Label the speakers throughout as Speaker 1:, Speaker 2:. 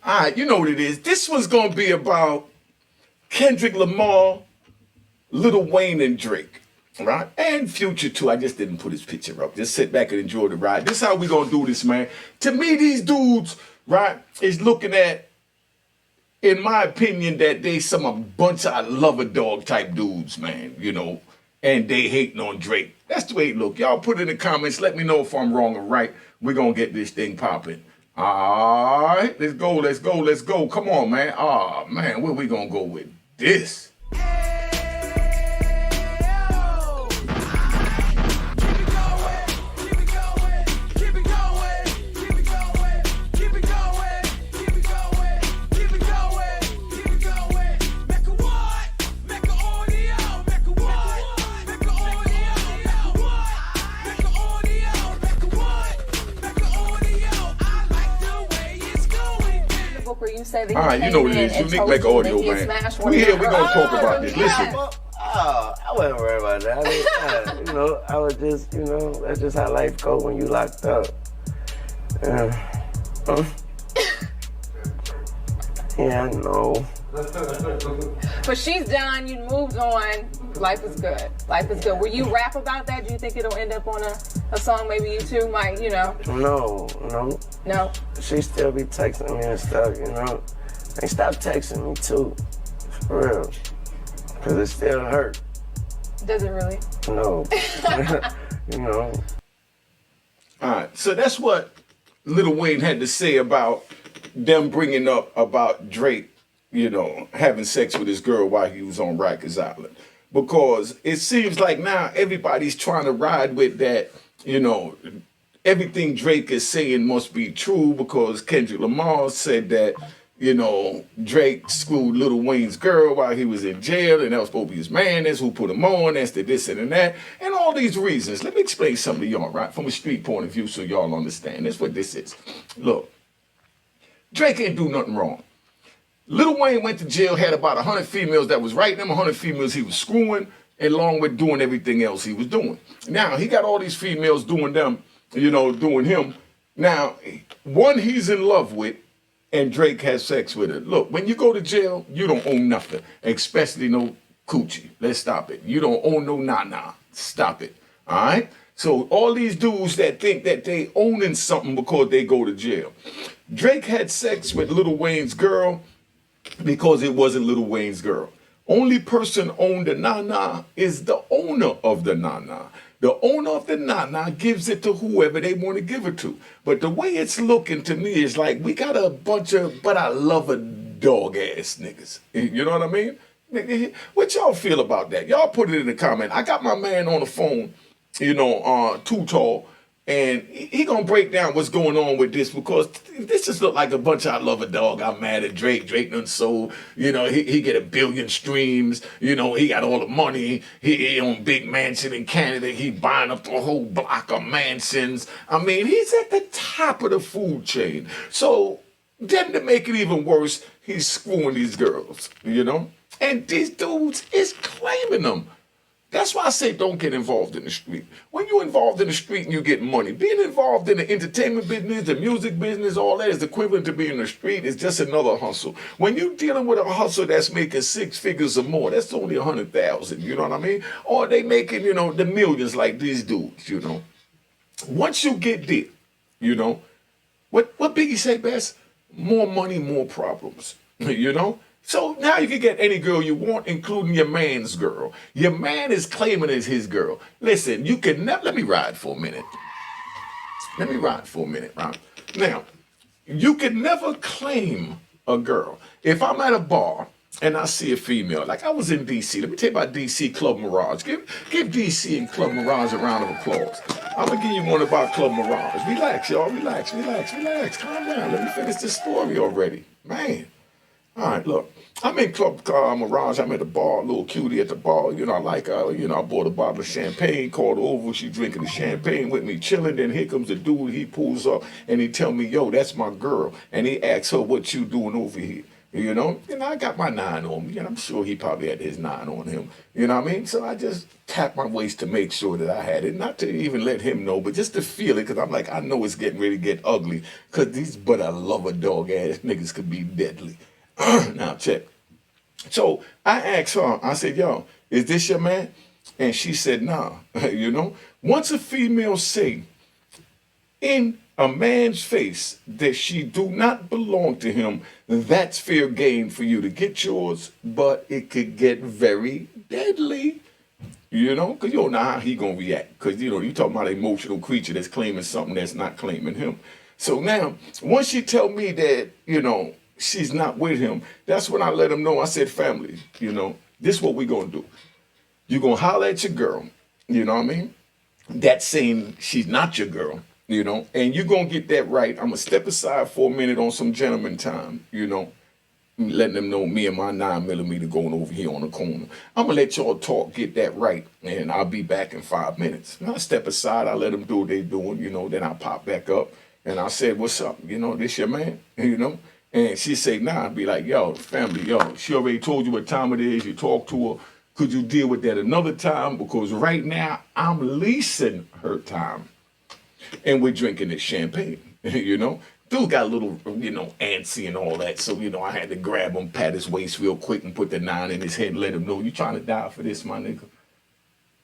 Speaker 1: All right, you know what it is. This one's going to be about Kendrick Lamar, Lil Wayne, and Drake. Right? And Future too. I just didn't put his picture up. Just sit back and enjoy the ride. This is how we going to do this, man. To me, these dudes, right, is looking at, in my opinion, that they some a bunch of lover dog type dudes, man, you know, and they hating on Drake. That's the way it look. Y'all put it in the comments. Let me know if I'm wrong or right. We're going to get this thing popping. All right, let's go, let's go, let's go. Come on, man. Oh, man, where we going to go with this?
Speaker 2: All right, you know what it is. Unique Mecca audio, man.
Speaker 1: We here, we gonna talk about this. Listen.
Speaker 3: I wasn't worried about that. I mean, you know, I was just, you know, that's just how life go when you locked up. Yeah, I know.
Speaker 2: But she's done, you moved on, life is good. Life is good. Will you rap about that? Do you think it'll end up on a song maybe you two might, you know?
Speaker 3: No. She still be texting me and stuff, you know? They stop texting me too, for real. Cause it still hurt.
Speaker 2: Does it really?
Speaker 3: No. You know.
Speaker 1: All right, so that's what Lil Wayne had to say about them bringing up about Drake, you know, having sex with his girl while he was on Rikers Island. Because it seems like now everybody's trying to ride with that, you know, everything Drake is saying must be true because Kendrick Lamar said that, you know, Drake screwed Lil Wayne's girl while he was in jail and that was supposed to be his man, that's who put him on, that's the this and that, and all these reasons. Let me explain something to y'all, right, from a street point of view so y'all understand. That's what this is. Look, Drake ain't do nothing wrong. Lil Wayne went to jail, had about 100 females that was writing him, 100 females he was screwing, along with doing everything else he was doing. Now, he got all these females doing them, you know, doing him. Now, one he's in love with, and Drake has sex with her. Look, when you go to jail, you don't own nothing, especially no coochie. Let's stop it. You don't own no nah. Stop it, all right? So all these dudes that think that they owning something because they go to jail. Drake had sex with Lil Wayne's girl because it wasn't Lil Wayne's girl. Only person owned the nah is the owner of the nah. The owner of the nah gives it to whoever they want to give it to. But the way it's looking to me is like we got a bunch of, but I love a dog ass niggas. You know what I mean? What y'all feel about that? Y'all put it in the comment. I got my man on the phone, you know, Too Tall, and he gonna break down what's going on with this because this just look like a bunch of I love a dog. I'm mad at Drake. Drake done sold, you know, he get 1 billion streams. You know, he got all the money. He own big mansion in Canada. He buying up the whole block of mansions. I mean, he's at the top of the food chain. So then to make it even worse, he's screwing these girls, you know? And these dudes is claiming them. That's why I say don't get involved in the street. When you're involved in the street and you get money, being involved in the entertainment business, the music business, all that is equivalent to being in the street. It's just another hustle. When you're dealing with a hustle that's making 6 figures or more, that's only 100,000, you know what I mean? Or they making, you know, the millions like these dudes, you know. Once you get there, you know, what Biggie say best? More money, more problems, you know? So now you can get any girl you want, including your man's girl. Your man is claiming it's his girl. Listen, you can never, let me ride for a minute. Right? Now, you can never claim a girl. If I'm at a bar and I see a female, like I was in D.C. Let me tell you about D.C. Club Mirage. Give D.C. and Club Mirage a round of applause. I'm going to give you one about Club Mirage. Relax, y'all. Relax. Calm down. Let me finish this story already. Man. All right, look, I'm in Club Mirage. I'm at the bar, a little cutie at the bar. You know, I bought a bottle of champagne, called her over. She drinking the champagne with me, chilling. Then here comes the dude. He pulls up and he tell me, yo, that's my girl. And he asks her, what you doing over here? You know, and I got my 9 on me, and I'm sure he probably had his 9 on him. You know what I mean? So I just tapped my waist to make sure that I had it, not to even let him know, but just to feel it, because I'm like, I know it's getting ready to get ugly, because these but I love a dog ass niggas could be deadly. Now check. So I asked her, I said, yo, is this your man? And she said, nah. You know, once a female say in a man's face that she do not belong to him, that's fair game for you to get yours, but it could get very deadly. You know, because you don't know how he gonna react. Because you know, you talking about an emotional creature that's claiming something that's not claiming him. So now, once she tell me that, you know, she's not with him, that's when I let him know. I said, family, you know, this is what we gonna do. You gonna holler at your girl, you know what I mean? That's saying she's not your girl, you know, and you're gonna get that right. I'm gonna step aside for a minute on some gentleman time, you know, letting them know me and my 9mm going over here on the corner. I'm gonna let y'all talk, get that right, and I'll be back in 5 minutes. And I step aside, I let them do what they doing, you know, then I pop back up and I said, what's up? You know, this your man, you know? And she say, nah, I'd be like, yo, family, yo, she already told you what time it is, you talk to her. Could you deal with that another time? Because right now I'm leasing her time. And we're drinking this champagne, you know? Dude got a little, you know, antsy and all that. So, you know, I had to grab him, pat his waist real quick and put the 9 in his head and let him know, you trying to die for this, my nigga?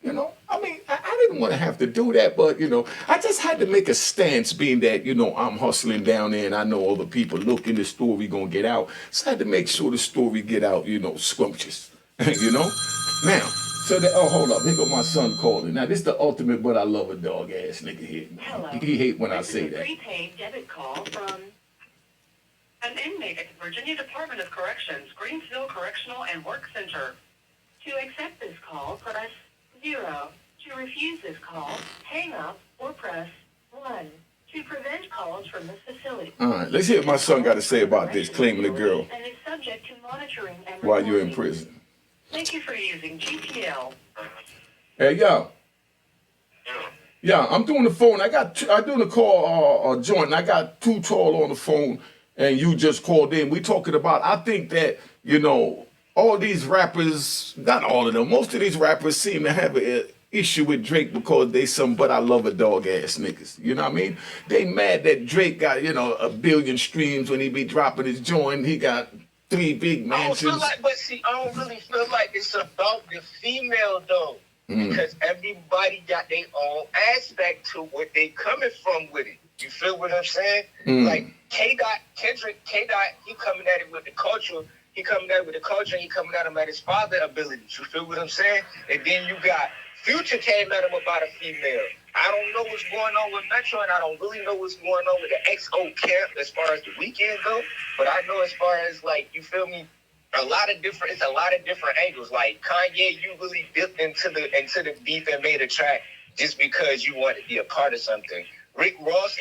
Speaker 1: You know, I mean, I didn't want to have to do that, but, you know, I just had to make a stance being that, you know, I'm hustling down there and I know all the people looking, the story gonna get out. So I had to make sure the story get out, you know, scrumptious, you know? Now, so that, oh, hold up, here go my son calling. Now, this is the ultimate but I love a dog ass nigga here.
Speaker 4: Hello.
Speaker 1: He hate when I say
Speaker 4: This is a
Speaker 1: that.
Speaker 4: prepaid debit call from an inmate at the Virginia Department of Corrections, Greensville Correctional and Work Center. To accept this call, press 0. To refuse this call, hang up or press 1. To prevent calls from this facility.
Speaker 1: All right, let's hear what my son got to say about this, claiming the girl
Speaker 4: And is subject to monitoring and
Speaker 1: while you're in
Speaker 4: recording.
Speaker 1: prison.
Speaker 4: Thank you for using GPL.
Speaker 1: Hey, yo. Yeah, I'm doing the phone. I doing the call joint. And I got Too Tall on the phone, and you just called in. We talking about. I think that you know all these rappers, not all of them, most of these rappers seem to have an issue with Drake because they some but I love a dog ass niggas. You know what I mean? They mad that Drake got 1 billion streams when he be dropping his joint. He got 3 big
Speaker 5: I don't
Speaker 1: mansions.
Speaker 5: feel like, but see, I don't really feel like it's about the female though, because everybody got their own aspect to what they coming from with it. You feel what I'm saying? Like Kendrick, he coming at it with the culture. He coming at it with the culture. And he coming at him at his father abilities. You feel what I'm saying? And then you got Future came at him about a female. I don't know what's going on with Metro, and I don't really know what's going on with the XO camp as far as the weekend go. But I know as far as like, you feel me? It's a lot of different angles. Like Kanye, you really dipped into the beef and made a track just because you wanted to be a part of something. Rick Ross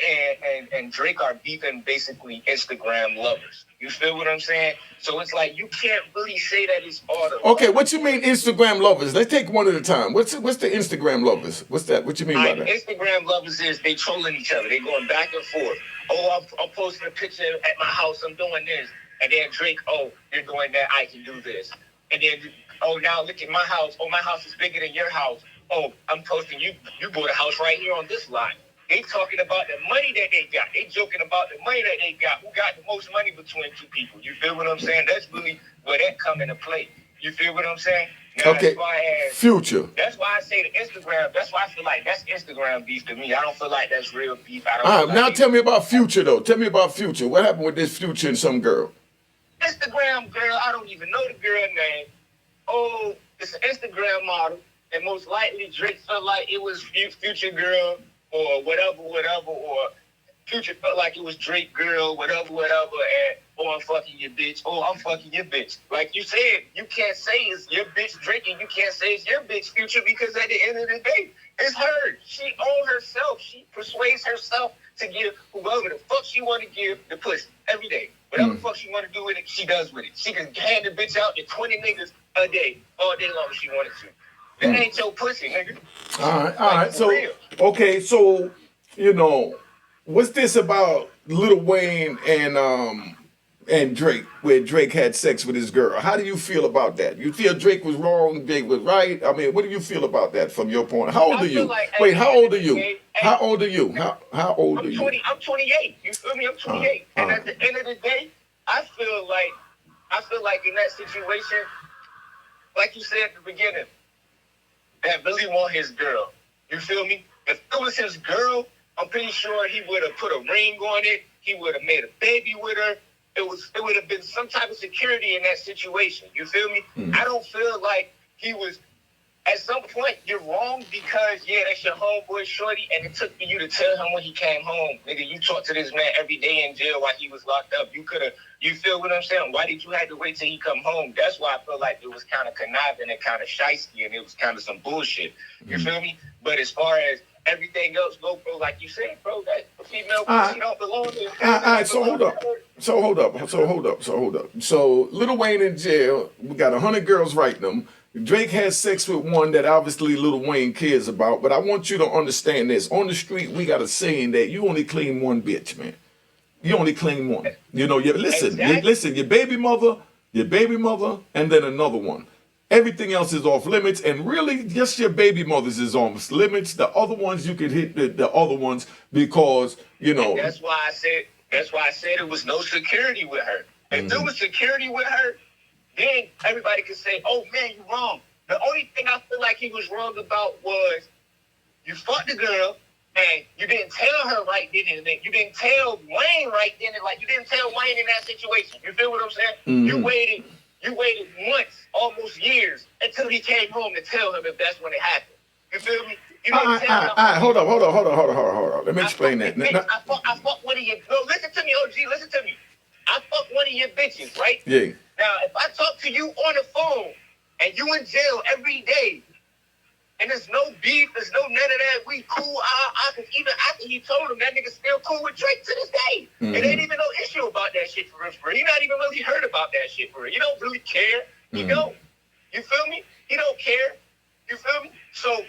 Speaker 5: and Drake are beefing basically Instagram lovers. You feel what I'm saying? So it's like you can't really say that it's all the
Speaker 1: Okay, what you mean Instagram lovers? Let's take one at a time. What's the Instagram lovers? What's that? What you mean by that?
Speaker 5: Instagram lovers is they trolling each other. They going back and forth. Oh, I'm posting a picture at my house. I'm doing this. And then Drake, oh, you're doing that. I can do this. And then, oh, now look at my house. Oh, my house is bigger than your house. Oh, I'm posting you bought a house right here on this lot. They talking about the money that they got. They joking about the money that they got. Who got the most money between two people? You feel what I'm saying? That's really where that come into play. You feel what I'm saying? Now,
Speaker 1: Okay, Future.
Speaker 5: That's why I say the Instagram. That's why I feel like that's Instagram beef to me. I don't feel like that's real beef. I don't.
Speaker 1: All right, now tell me about Future though. Tell me about Future. What happened with this Future and some girl?
Speaker 5: Instagram girl. I don't even know the girl name. Oh, it's an Instagram model, and most likely Drake felt like it was Future girl. Or whatever, or Future felt like it was Drake girl, whatever, and oh, I'm fucking your bitch, oh, I'm fucking your bitch. Like you said, you can't say it's your bitch Drake, and you can't say it's your bitch Future, because at the end of the day, it's her. She owns herself. She persuades herself to give whoever the fuck she want to give the pussy every day. Whatever the fuck she want to do with it, she does with it. She can hand the bitch out to 20 niggas a day, all day long if she wanted to. That ain't your pussy, nigga.
Speaker 1: All right. So, okay, so, what's this about Lil Wayne and and Drake, where Drake had sex with his girl. How do you feel about that? You feel Drake was wrong, Drake was right? I mean, what do you feel about that from your point? How old
Speaker 5: I
Speaker 1: are
Speaker 5: feel
Speaker 1: you?
Speaker 5: like
Speaker 1: Wait,
Speaker 5: at
Speaker 1: how
Speaker 5: the end
Speaker 1: old are
Speaker 5: of the
Speaker 1: you?
Speaker 5: day,
Speaker 1: How old are you? How old are
Speaker 5: I'm
Speaker 1: you?
Speaker 5: 20. I'm 28. You feel me? I'm 28. And at the end of the day, I feel like in that situation, like you said at the beginning, that really want his girl. You feel me? If it was his girl, I'm pretty sure he would have put a ring on it. He would have made a baby with her. It would have been some type of security in that situation. You feel me? I don't feel like he was. At some point, you're wrong because, yeah, that's your homeboy shorty, and it took for you to tell him when he came home. Nigga, you talked to this man every day in jail while he was locked up. You feel what I'm saying? Why did you have to wait till he come home? That's why I feel like it was kind of conniving and kind of shysty, and it was kind of some bullshit. You feel me? But as far as everything else go, bro, like you said, bro, that female pussy don't belong to him.
Speaker 1: All right, so hold up. So Lil Wayne in jail. We got 100 girls writing him. Drake has sex with one that obviously Lil Wayne cares about. But I want you to understand this. On the street, we got a saying that you only claim one bitch, man. You only claim one. You know, listen, your baby mother, and then another one. Everything else is off limits, and really just your baby mother's is off limits. The other ones you can hit the other ones because, you know.
Speaker 5: And that's why I said it was no security with her. If there was security with her, then everybody could say, oh man, you're wrong. The only thing I feel like he was wrong about was you fucked the girl and you didn't tell her right then and then. You didn't tell Wayne right then and like you didn't tell Wayne in that situation. You feel what I'm saying? You waited months, almost years, until he came home to tell him if that's when it happened. You feel me? You didn't tell him.
Speaker 1: All right, hold on. Let me explain that.
Speaker 5: I fuck one of your no, listen to me, OG, listen to me. I fuck one of your bitches, right?
Speaker 1: Yeah.
Speaker 5: Now, if I talk to you on the phone and you in jail every day, and there's no beef, there's no none of that, we cool, cause even after he told him, that nigga still cool with Drake to this day. It ain't even no issue about that shit for real. He not even really heard about that shit for real. He don't really care. He don't. You feel me? He don't care. You feel me? So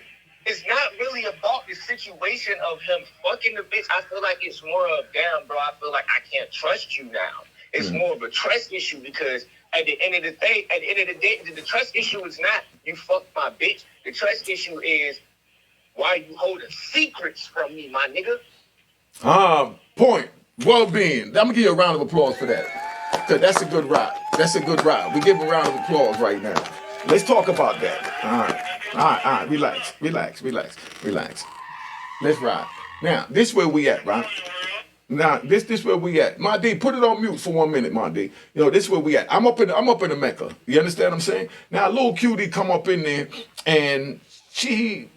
Speaker 5: it's not really about the situation of him fucking the bitch. I feel like it's more of, damn, bro, I feel like I can't trust you now. It's more of a trust issue because at the end of the day, the trust issue is not you fucked my bitch. The trust issue is why are you holding secrets from me, my nigga?
Speaker 1: Point. Well-being. I'm gonna give you a round of applause for that. Cause that's a good ride. We give him a round of applause right now. Let's talk about that. All right. Relax. Let's ride. Now, this where we at, right? Now, this where we at. My D, put it on mute for 1 minute, my D. You know, this where we at. I'm up in the Mecca. You understand what I'm saying? Now, a little cutie come up in there, and she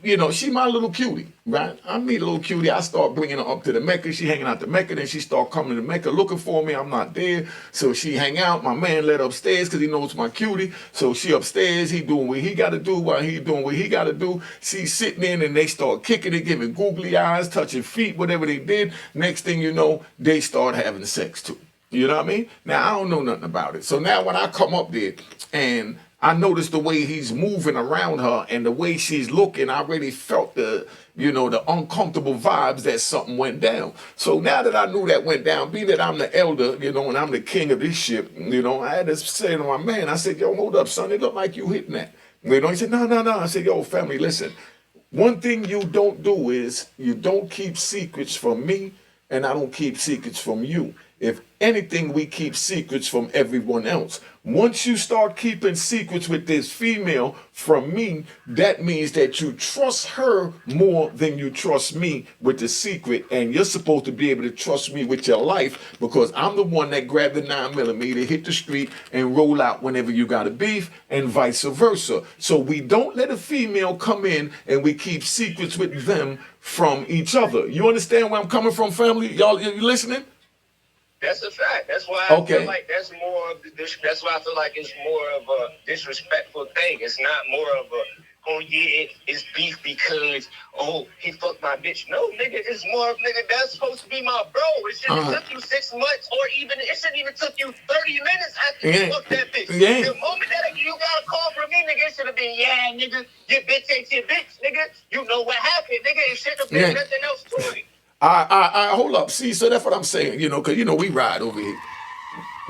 Speaker 1: my little cutie, right? I meet a little cutie. I start bringing her up to the Mecca. She hanging out the Mecca. Then she start coming to the Mecca looking for me. I'm not there. So she hang out. My man let her upstairs because he knows my cutie. So she upstairs. He doing what he got to do while he doing what he got to do. She's sitting in and they start kicking it, giving googly eyes, touching feet, whatever they did. Next thing you know, they start having sex too. You know what I mean? Now, I don't know nothing about it. So now when I come up there and I noticed the way he's moving around her and the way she's looking, I really felt the uncomfortable vibes that something went down. So now that I knew that went down, being that I'm the elder, and I'm the king of this shit, I had to say to my man, I said, yo, hold up, son, it looked like you hitting that. He said, no. I said, yo, family, listen, one thing you don't do is you don't keep secrets from me and I don't keep secrets from you. If anything, we keep secrets from everyone else. Once you start keeping secrets with this female from me, that means that you trust her more than you trust me with the secret. And you're supposed to be able to trust me with your life because I'm the one that grabbed the 9mm, hit the street, and roll out whenever you got a beef, and vice versa. So we don't let a female come in and we keep secrets with them from each other. You understand where I'm coming from, family? Y'all, you listening?
Speaker 5: That's a fact. That's why I feel like that's more of this. That's why I feel like it's more of a disrespectful thing. It's not more of a, oh yeah, it's beef because he fucked my bitch. No, nigga, it's more of nigga. That's supposed to be my bro. It shouldn't have took you 6 months, or even it shouldn't even took you 30 minutes after you fucked that bitch.
Speaker 1: Yeah.
Speaker 5: The moment that you got a call from me, nigga, it should have been nigga, your bitch ain't your bitch, nigga. You know what happened, nigga. It shouldn't have been nothing else to it.
Speaker 1: I hold up. See, so that's what I'm saying, because we ride over here.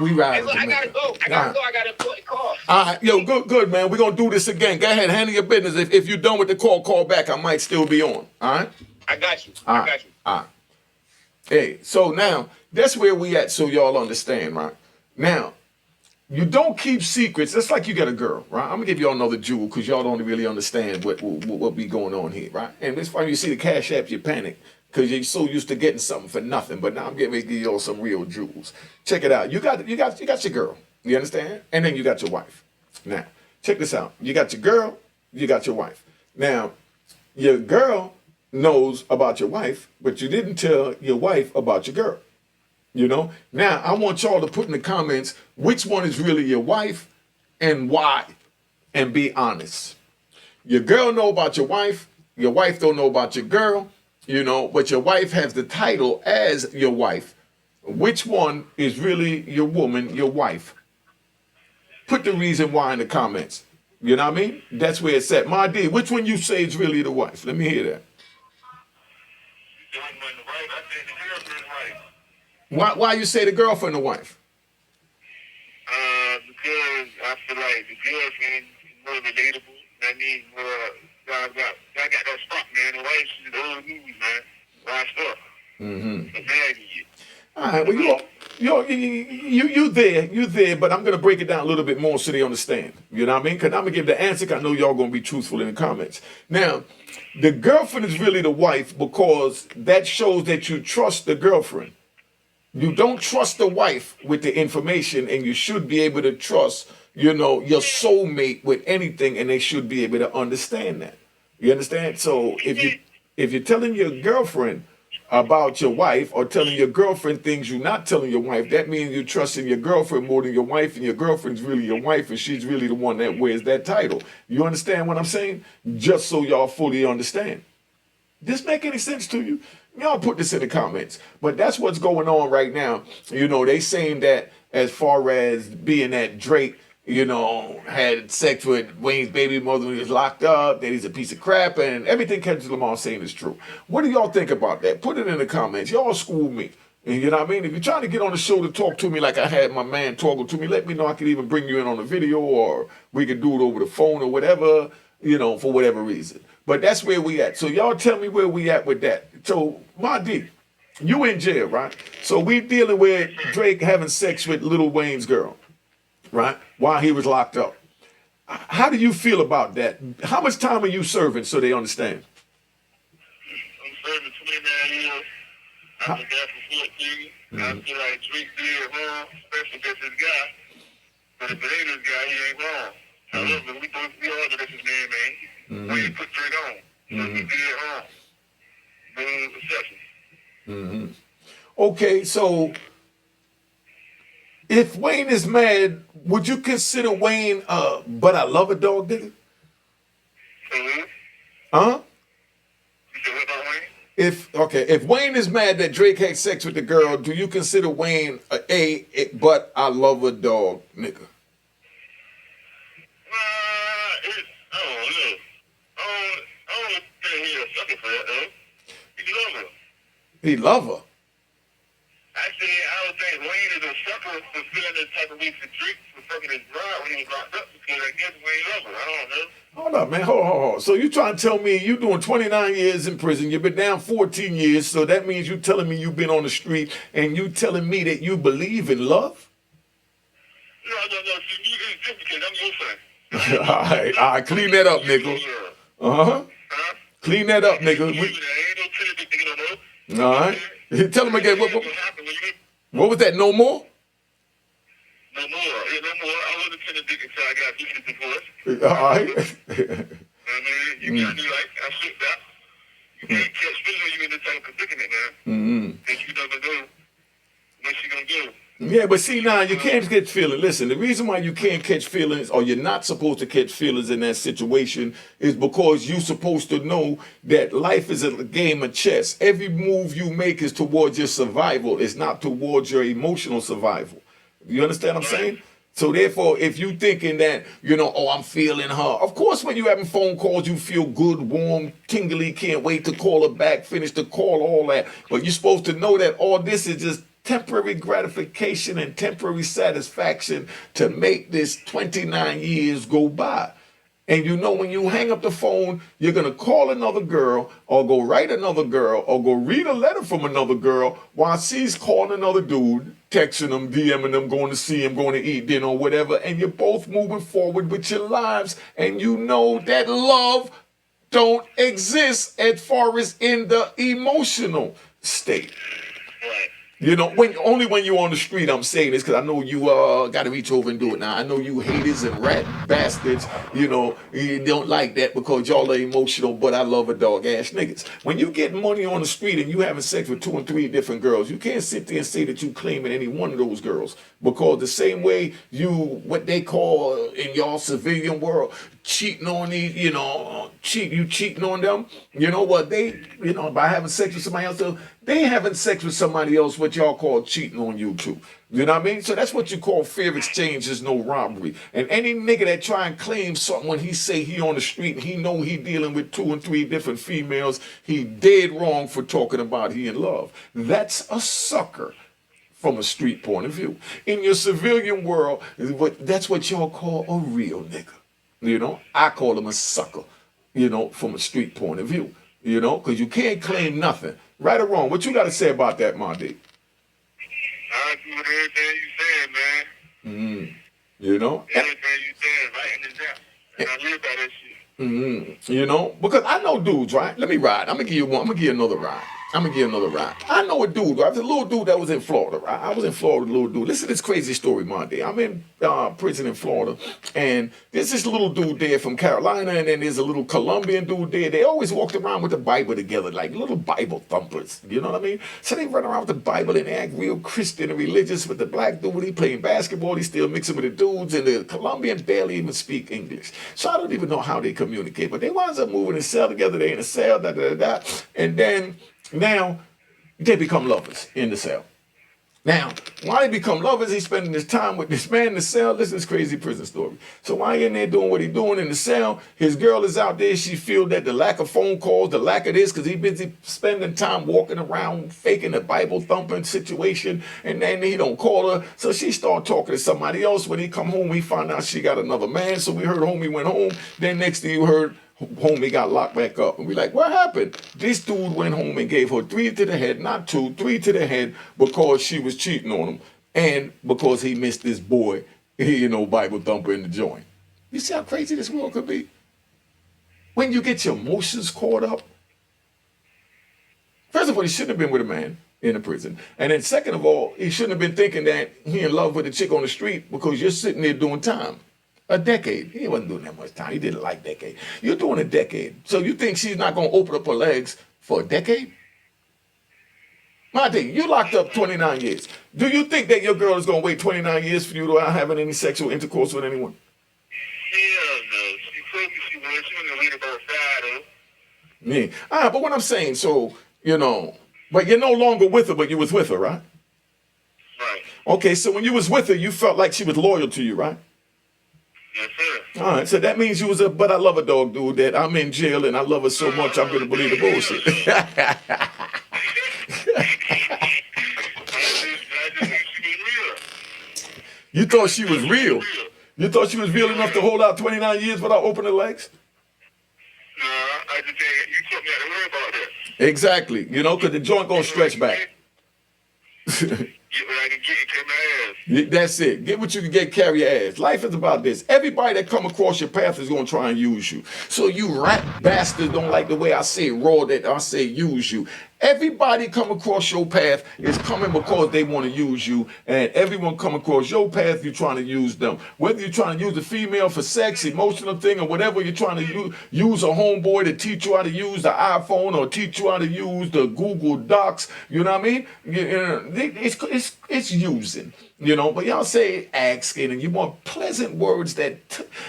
Speaker 1: We
Speaker 5: Hey,
Speaker 1: riding.
Speaker 5: look, I gotta go. I got an important call.
Speaker 1: All right, yo, good, man. We're gonna do this again. Go ahead, handle your business. If you're done with the call back. I might still be on. All right.
Speaker 5: I got you.
Speaker 1: All
Speaker 5: I
Speaker 1: right.
Speaker 5: got you.
Speaker 1: All right. Hey, so now that's where we at, so y'all understand, right? Now, you don't keep secrets. It's like you got a girl, right? I'm gonna give y'all another jewel because y'all don't really understand what be going on here, right? And it's funny you see the cash app, you panic because you're so used to getting something for nothing. But now I'm getting ready to give y'all some real jewels. Check it out. You got your girl. You understand? And then you got your wife. Now, check this out. You got your girl. You got your wife. Now, your girl knows about your wife, but you didn't tell your wife about your girl. You know? Now, I want y'all to put in the comments which one is really your wife and why. And be honest. Your girl know about your wife don't know about your girl, you know, but your wife has the title as your wife. Which one is really your woman, your wife? Put the reason why in the comments. You know what I mean? That's where it's at. My D, which one you say is really the wife? Let me hear that. Why you say the girlfriend the wife?
Speaker 5: Because I feel like the girlfriend is more relatable. I mean, I got that spot, man. The wife, she's the old news, man. Washed up.
Speaker 1: All right, well, you there, but I'm gonna break it down a little bit more so they understand. You know what I mean? Because I'm gonna give the answer. 'Cause I know y'all gonna be truthful in the comments. Now, the girlfriend is really the wife because that shows that you trust the girlfriend. You don't trust the wife with the information, and you should be able to trust, you know, your soulmate with anything, and they should be able to understand that. You understand? So if you're telling your girlfriend about your wife or telling your girlfriend things you're not telling your wife, that means you're trusting your girlfriend more than your wife, and your girlfriend's really your wife, and she's really the one that wears that title. You understand what I'm saying? Just so y'all fully understand. This make any sense to you? Y'all put this in the comments. But that's what's going on right now. You know, they saying that as far as being that Drake, you know, had sex with Wayne's baby mother when he was locked up, that he's a piece of crap, and everything Kendrick Lamar saying is true. What do y'all think about that? Put it in the comments. Y'all school me. And you know what I mean? If you're trying to get on the show to talk to me like I had my man talking to me, let me know. I could even bring you in on a video, or we could do it over the phone or whatever, you know, for whatever reason. But that's where we at. So y'all tell me where we at with that. So, my D, you in jail, right? So we dealing with Drake having sex with Lil Wayne's girl, right? While he was locked up. How do you feel about that? How much time are you serving so they understand?
Speaker 5: I'm serving 29 years. I've been there for 14. I feel like Drake did wrong, especially against this guy. But if it ain't this guy, he ain't wrong. However, we all know that's his name, man. Wayne put Drake on. So he did wrong. No exception.
Speaker 1: Okay, so if Wayne is mad, would you consider Wayne but I love a dog nigga? Huh?
Speaker 5: You said what about Wayne?
Speaker 1: If Wayne is mad that Drake had sex with the girl, do you consider Wayne a but I love a dog nigga?
Speaker 5: I don't know. I don't think he's a sucker for that, though. He love her.
Speaker 1: He love her.
Speaker 5: Actually, I don't think Wayne is a sucker for feeling this type of way for Drake for fucking his bride when he was locked up, because I guess Wayne love her. I don't know.
Speaker 1: Hold up, man. Hold. So you trying to tell me you doing 29 years in prison, you've been down 14 years, so that means you telling me you've been on the street, and you telling me that you believe in love?
Speaker 5: No. See, you just because I'm your son.
Speaker 1: All right. Clean that up, nigga.
Speaker 5: Huh?
Speaker 1: Clean that up, nigga.
Speaker 5: Ain't no Trinity nigga no more.
Speaker 1: All right. Tell him again. What was that? No more?
Speaker 5: No more. Yeah, no more. I wasn't Trinity until I got decent divorce.
Speaker 1: All right.
Speaker 5: I mean, you got me like, I shipped that. You can't catch feelings when you in this type of predicament, man. And you never know what she gonna do.
Speaker 1: Yeah, but see now, you can't catch feelings. Listen, the reason why you can't catch feelings, or you're not supposed to catch feelings in that situation, is because you're supposed to know that life is a game of chess. Every move you make is towards your survival. It's not towards your emotional survival. You understand what I'm saying? So therefore, if you thinking that, you know, oh, I'm feeling her. Of course, when you're having phone calls, you feel good, warm, tingly, can't wait to call her back, finish the call, all that. But you're supposed to know that all this is just temporary gratification and temporary satisfaction to make this 29 years go by. And you know, when you hang up the phone, you're going to call another girl or go write another girl or go read a letter from another girl while she's calling another dude, texting them, DMing them, going to see him, going to eat dinner or whatever. And you're both moving forward with your lives. And you know that love don't exist as far as in the emotional state.
Speaker 5: Right.
Speaker 1: You know, only when you're on the street, I'm saying this because I know you got to reach over and do it now. I know you haters and rat bastards, you know, you don't like that because y'all are emotional, but I love a dog ass niggas. When you get money on the street and you having sex with 2 and 3 different girls, you can't sit there and say that you claiming any one of those girls because the same way you, what they call in y'all civilian world, cheating on these, you know, cheating on them, you know what they, you know, by having sex with somebody else, so they having sex with somebody else, what y'all call cheating on you too. You know what I mean? So that's what you call fair exchange is no robbery. And any nigga that try and claim something when he say he on the street and he know he dealing with 2 and 3 different females, he dead wrong for talking about he in love. That's a sucker from a street point of view. In your civilian world, that's what y'all call a real nigga. You know, I call him a sucker, you know, from a street point of view, you know, because you can't claim nothing. Right or wrong, what you got to say about that, Mondi?
Speaker 5: I agree with everything you said, man.
Speaker 1: You know?
Speaker 5: Everything you said, right in the depth. And I live by that shit.
Speaker 1: You know, because I know dudes, right? Let me ride. I'm going to give you one. I'm going to give you another ride. I know a dude, right? The little dude that was in Florida, right? I was in Florida with a little dude. Listen to this crazy story, Monday. I'm in prison in Florida, and there's this little dude there from Carolina, and then there's a little Colombian dude there. They always walked around with the Bible together, like little Bible thumpers. You know what I mean? So they run around with the Bible and they act real Christian and religious. With the black dude, he playing basketball, he still mixing with the dudes, and the Colombian barely even speak English. So I don't even know how they communicate, but they winds up moving in a cell together. They in a cell, and then now they become lovers in the cell. Now, while they become lovers, he's spending his time with this man in the cell. Listen to this crazy prison story. So while he's in there doing what he's doing in the cell, his girl is out there. She feels that the lack of phone calls, the lack of this, because he's busy spending time walking around, faking a Bible thumping situation, and then he don't call her. So she start talking to somebody else. When he come home, he found out she got another man. So we heard homie went home. Then next thing you heard, homie got locked back up. And we like, what happened? This dude went home and gave her 3 to the head, not 2, 3 to the head, because she was cheating on him and because he missed this boy, you know, Bible thumper in the joint. You see how crazy this world could be? When you get your emotions caught up. First of all, he shouldn't have been with a man in a prison. And then second of all, he shouldn't have been thinking that he in love with a chick on the street because you're sitting there doing time. A decade. He wasn't doing that much time. He didn't like decade. You're doing a decade. So you think she's not going to open up her legs for a decade? My thing, you locked up 29 years. Do you think that your girl is going to wait 29 years for you to not having any sexual intercourse with anyone?
Speaker 5: Hell no. She told me she was. She wouldn't read about that,
Speaker 1: Yeah. But what I'm saying, so, you know, but you're no longer with her, but you was with her, right?
Speaker 5: Right.
Speaker 1: Okay, so when you was with her, you felt like she was loyal to you, right?
Speaker 5: Yes, sir.
Speaker 1: All right, so that means you was a but I love a dog dude that I'm in jail and I love her so much I'm gonna believe the bullshit.
Speaker 5: I just knew she was real.
Speaker 1: You thought she was real. You thought she was real enough to hold out 29 years without opening her legs?
Speaker 5: Nah, I just think you told me not to worry about that.
Speaker 1: Exactly. You know, because the joint gonna stretch back.
Speaker 5: Get what I can get and carry my ass.
Speaker 1: That's it. Get what you can get, carry your ass. Life is about this. Everybody that come across your path is going to try and use you. So you rat bastards don't like the way I say raw, that I say use you. Everybody come across your path is coming because they want to use you, and everyone come across your path, you're trying to use them. Whether you're trying to use a female for sex, emotional thing, or whatever, you're trying to use a homeboy to teach you how to use the iPhone or teach you how to use the Google Docs. You know what I mean? It's using. You know, but y'all say asking, and you want pleasant words that,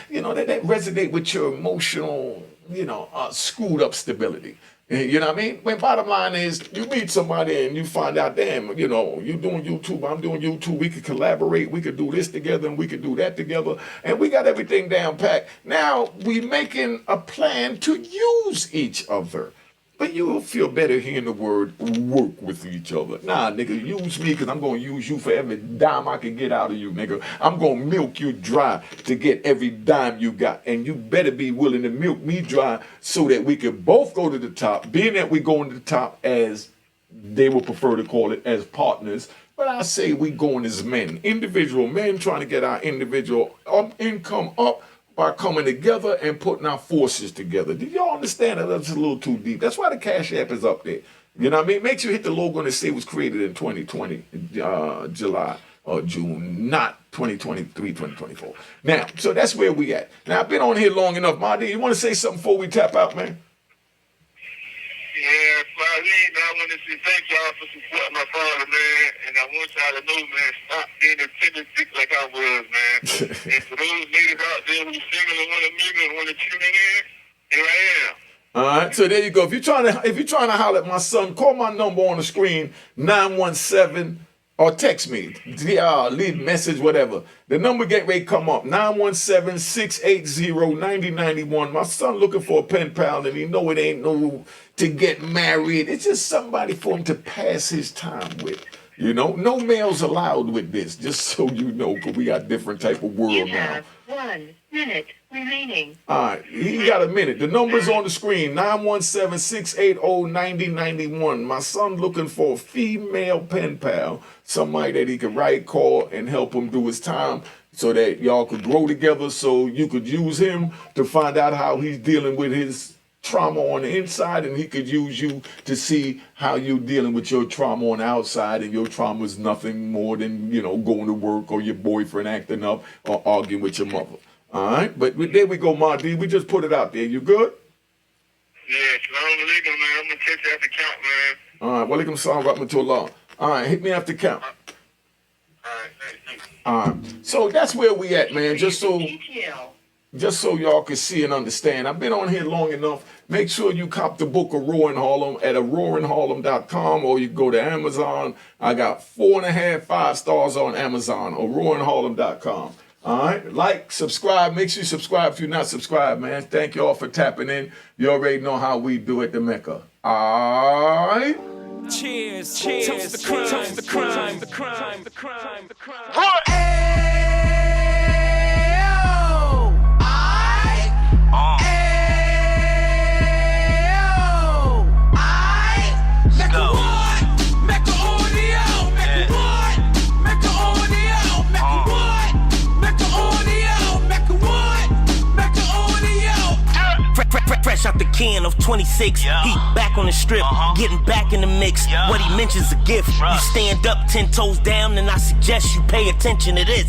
Speaker 1: you know, that resonate with your emotional, you know, screwed up stability. You know what I mean? When bottom line is, you meet somebody and you find out, damn, you know, you doing YouTube, I'm doing YouTube, we could collaborate, we could do this together and we could do that together, and we got everything down packed. Now we making a plan to use each other. But you will feel better hearing the word work with each other. Nah, nigga, use me because I'm going to use you for every dime I can get out of you, nigga. I'm going to milk you dry to get every dime you got. And you better be willing to milk me dry so that we can both go to the top, being that we going to the top as they would prefer to call it, as partners. But I say we going as men, individual men trying to get our individual income up by coming together and putting our forces together. Do y'all understand that? That's a little too deep. That's why the Cash App is up there. You know what I mean? Make sure you hit the logo and say it was created in 2020, July or June, not 2023, 2024. Now, so that's where we at. Now, I've been on here long enough. Marty, you want to say something before we tap out, man?
Speaker 5: Yeah, Fareed, I want to say thank y'all for supporting my father, man. And I want y'all to know, man, stop being a tender like I was, man. And for those ladies out there who single and want to mingle and want to tune in, here I am.
Speaker 1: All right, so there you go. If you're trying to holler at my son, call my number on the screen, 917, or text me, leave a message, whatever. The number get ready to come up, 917-680-9091. My son looking for a pen pal, and he know it ain't no to get married. It's just somebody for him to pass his time with. You know, no males allowed with this, just so you know, because we got different type of world
Speaker 4: You
Speaker 1: now.
Speaker 4: have 1 minute remaining.
Speaker 1: All right, he got a minute. The number's on the screen, 917-680-9091. My son looking for a female pen pal, somebody that he could write, call, and help him do his time so that y'all could grow together, so you could use him to find out how he's dealing with his trauma on the inside, and he could use you to see how you're dealing with your trauma on the outside, and your trauma is nothing more than, you know, going to work or your boyfriend acting up or arguing with your mother. All right, but there we go, Ma D. We just put it out there. You good?
Speaker 5: Yeah, salam alaikum, man. I'm going to catch you at the count, man.
Speaker 1: All right, walaikum salam wa rahmatullah. All right, hit me after count.
Speaker 5: All right, thank you.
Speaker 1: All right, so that's where we at, man, just so y'all can see and understand. I've been on here long enough. Make sure you cop the book of Roaring Harlem at roaringharlem.com, or you go to Amazon. I got 4.5, 5 stars on Amazon, or roaringharlem.com. All right, like, subscribe. Make sure you subscribe if you're not subscribed, man. Thank you all for tapping in. You already know how we do at the Mecca. All right.
Speaker 6: Cheers, cheers, toast the crime, toast the crime, the crime, the crime, the crime. Fresh out the can of 26, he back on the strip, getting back in the mix. What he mentions a gift. You stand up 10 toes down, and I suggest you pay attention to this.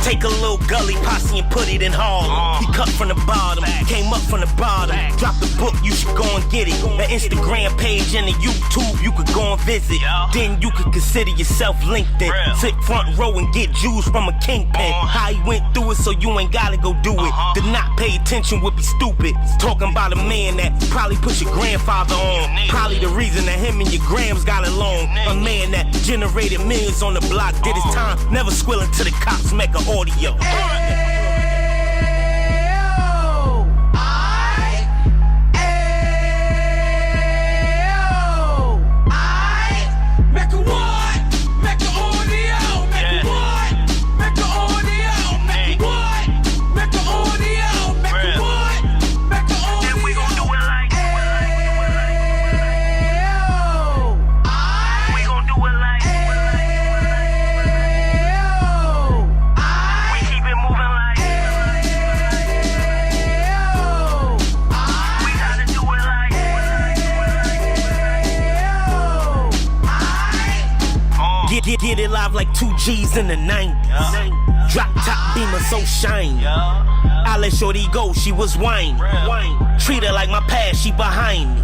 Speaker 6: Take a little gully posse and put it in Harlem. He cut from the bottom, came up from the bottom. Drop the book, you should go and get it. The Instagram page and the YouTube, you could go and visit. Then you could consider yourself LinkedIn. Sit front row and get Jews from a kingpin. How he went through it, so you ain't gotta go do it. To not pay attention would be stupid. Talking about a man that probably put your grandfather on. Probably the reason that him and your grams got along. A man that generated millions on the block, did his time, never squilling to the cops, Mecca audio. Get it live like 2 G's in the 90s. Drop top beamer so shiny. I let shorty go, she was whining. Treat her like my past, she behind me.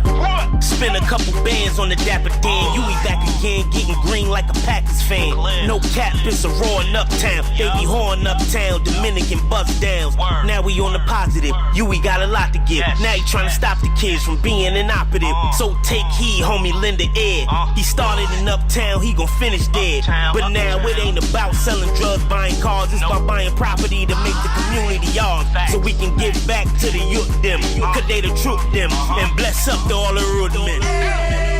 Speaker 6: Spend a couple bands on the Dapper Dan. You be back again, getting green like a Packers fan. No cap, it's a roaring uptown. They be horn uptown, Dominican bust downs. Now we on the positive, we got a lot to give. Now he trying to stop the kids from being inoperative. So take heed, homie, lend an ear. He started in uptown, he gon' finish dead. But now it ain't about selling drugs, buying cars, it's about buying property to make the community ours, so we can give back to the youth them. Cause they the truth them, and bless up to all the road men.